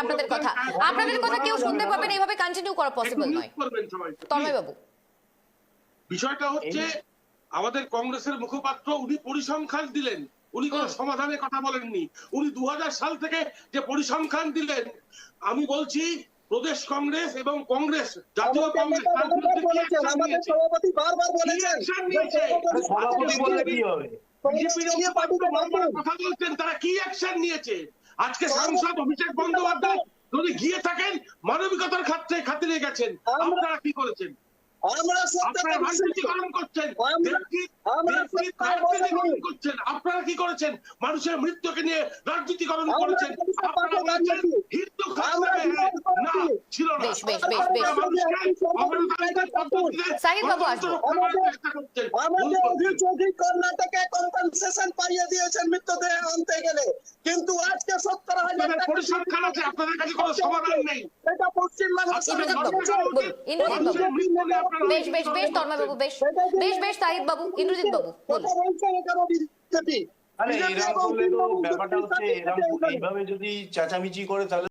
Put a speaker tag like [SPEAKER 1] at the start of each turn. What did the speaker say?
[SPEAKER 1] আপনাদের কথা কেউ শুনতে পাবেন, এইভাবে কন্টিনিউ করা পসিবল নয়। তন্ময় বাবু,
[SPEAKER 2] বিষয়টা হচ্ছে আমাদের কংগ্রেসের মুখপাত্র উনি পরিসংখ্যান দিলেন, উনি কোনো সমাধানের কথা বলেননি। উনি 2000 সাল থেকে যে পরিসংখ্যান দিলেন, আমি বলছি প্রদেশ কংগ্রেস এবং কংগ্রেস, জাতীয় কংগ্রেস তার বিরুদ্ধে কি অ্যাকশন নিয়েছে?
[SPEAKER 3] সভাপতি বারবার বলেছেন
[SPEAKER 2] সভাপতি বললে কি হবে? বিজেপির কথা বলছেন, তারা কি অ্যাকশন নিয়েছে? আজকে সাংসদ অভিষেক বন্দ্যোপাধ্যায় যদি গিয়ে থাকেন মানবিকতার খাতিরে গেছেন, আপনারা কি করেছেন? আপনারা রাজনীতিকরণ করছেন, করছেন। আপনারা কি করেছেন? মানুষের মৃত্যুকে নিয়ে রাজনীতিকরণ করেছেন। আপনারা বলছেন হিন্দু না ছিল না।
[SPEAKER 1] সাহিদ বাবু আসবো।
[SPEAKER 3] কর্ণাটকে কম্পেনসেশন পাইয়ে দিয়েছেন মৃতদেহ আনতে গেলে, কিন্তু আজকে 70,000
[SPEAKER 2] পরিসংখ্যান আছে, আপনাদের কাছে কোনো সমাধান নেই।
[SPEAKER 3] এটা পশ্চিমবঙ্গ
[SPEAKER 1] বেশ বেশ বেশ তন্ময় বাবু, বেশ বেশ বেশ সাহিদ বাবু, ইন্দ্রজিৎ বাবু
[SPEAKER 3] বিজেপি
[SPEAKER 4] আরে এরকম করলে তো ব্যাপারটা হচ্ছে, এরকম এইভাবে যদি চেঁচামেচি করে তাহলে